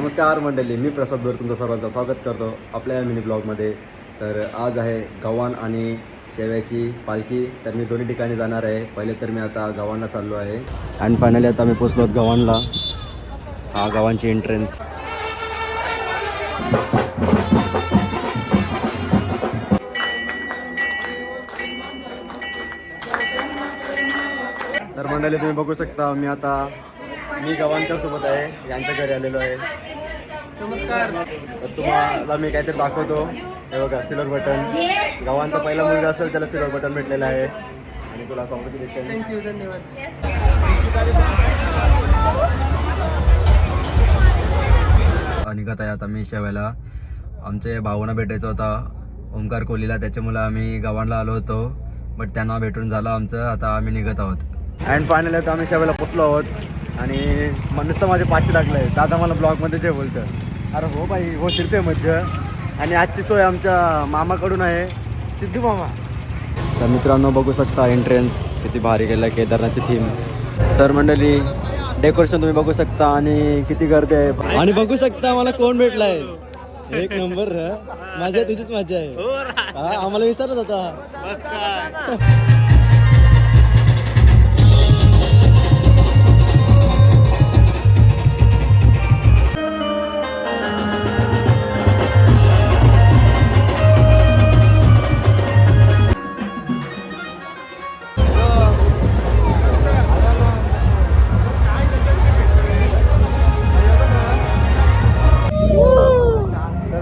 नमस्कार मंडळी, मी प्रसाद बोर तुमचं सर्वांचं स्वागत करतो आपल्या या मिनी ब्लॉगमध्ये. तर आज आहे गव्हाण आणि शेव्याची पालखी. तर मी दोन्ही ठिकाणी जाणार आहे. पहिले तर मी आता गव्हाणला चाललो आहे आणि फायनली आता मी पोचलो गव्हाणला. हा गव्हाणची एंट्रन्स. तर मंडळी तुम्ही बघू शकता मी गव्हाणकर सोबत आहे, यांच्या घरी आलेलो आहे. नमस्कार. तर तुम्हाला मी काहीतरी दाखवतो. हे बघा, सिल्वर बटन. गव्हाणचा पहिला मुलगा असेल त्याला सिल्वर बटन भेटलेला आहे आणि तुला कॉंग्रॅच्युलेशन. थँक्यू, धन्यवाद. निघत आहे आता मी शेवायला. आमच्या भाऊंना भेटायचं होता ओमकार कोहलीला, त्याच्यामुळे आम्ही गव्हाणला आलो होतो, बट त्यांना भेटून झालं आमचं. आता आम्ही निघत आहोत अँड फायनली आता आम्ही शेवायला पोचलो आहोत. आणि नुसतं माझे 500 लागलंय. दादा मला ब्लॉगमध्ये जे बोलतं, अरे हो बाई हो शिल्पे मज्जा. आणि आजची सोय आमच्या मामाकडून आहे, सिद्धू मामा. तर मित्रांनो बघू शकता एंट्रन्स किती भारी केलं आहे, केदारनाथची थीम. तर मंडळी डेकोरेशन तुम्ही बघू शकता आणि किती गर्दी आहे. आणि बघू शकता मला कोण भेटलाय, एक नंबर. माझ्या तुझीच मजा आहे. हा आम्हाला विसरत होता.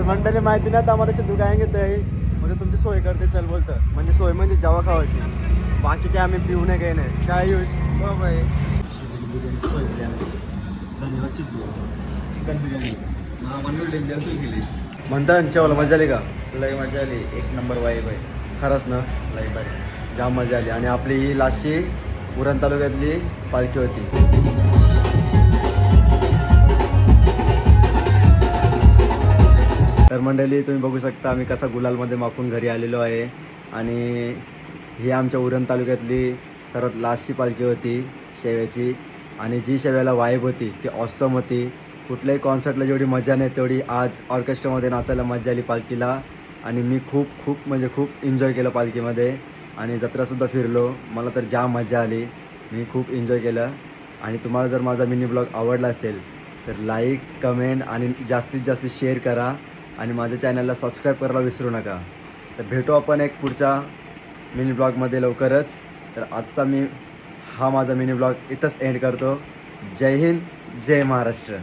मंडळी माहिती नाही तर आम्हाला सिद्धू काय घेते म्हणजे तुमची सोय करते चल बोलतं. म्हणजे सोय म्हणजे जेव्हा खावायची, बाकी काय आम्ही पिऊ नये काही नाही. काय यूज हो बाई. सोय केली आम्ही. धन्यवाद सिद्धू. चिकन बिर्याणी मामाने डेंजर सोय केली. म्हणतात शेवला मजा आली का? लय मजा आली, एक नंबर वाईब आहे. खरंच ना, लय भारी, जाम मजा आली. आणि आपली ही लास्टची उरण तालुक्यातली पालखी होती. तर मंडळी तुम्ही बघू शकता आम्ही कसा गुलालमध्ये माखून घरी आलेलो आहे. आणि ही आमच्या उरण तालुक्यातली सर्वात लास्टची पालखी होती शेव्याची. आणि जी शेव्याला वाईब होती ती ऑसम होती. कुठल्याही कॉन्सर्टला जेवढी मजा नाही तेवढी आज ऑर्केस्ट्रामध्ये नाचायला मजा आली पालखीला. आणि मी खूप एन्जॉय केलं पालखीमध्ये. आणि जत्रासुद्धा फिरलो, मला तर जाम मजा आली. मी खूप एन्जॉय केलं. आणि तुम्हाला जर माझा मिनी ब्लॉग आवडला असेल तर लाईक, कमेंट आणि जास्तीत जास्त शेअर करा. आणि माझ्या चॅनलला सबस्क्राईब करायला विसरू नका. तर भेटू आपण एक पुढच्या मिनी ब्लॉगमध्ये लवकरच. तर आजचा माझा मिनी ब्लॉग इथंच एंड करतो. जय हिंद, जय महाराष्ट्र.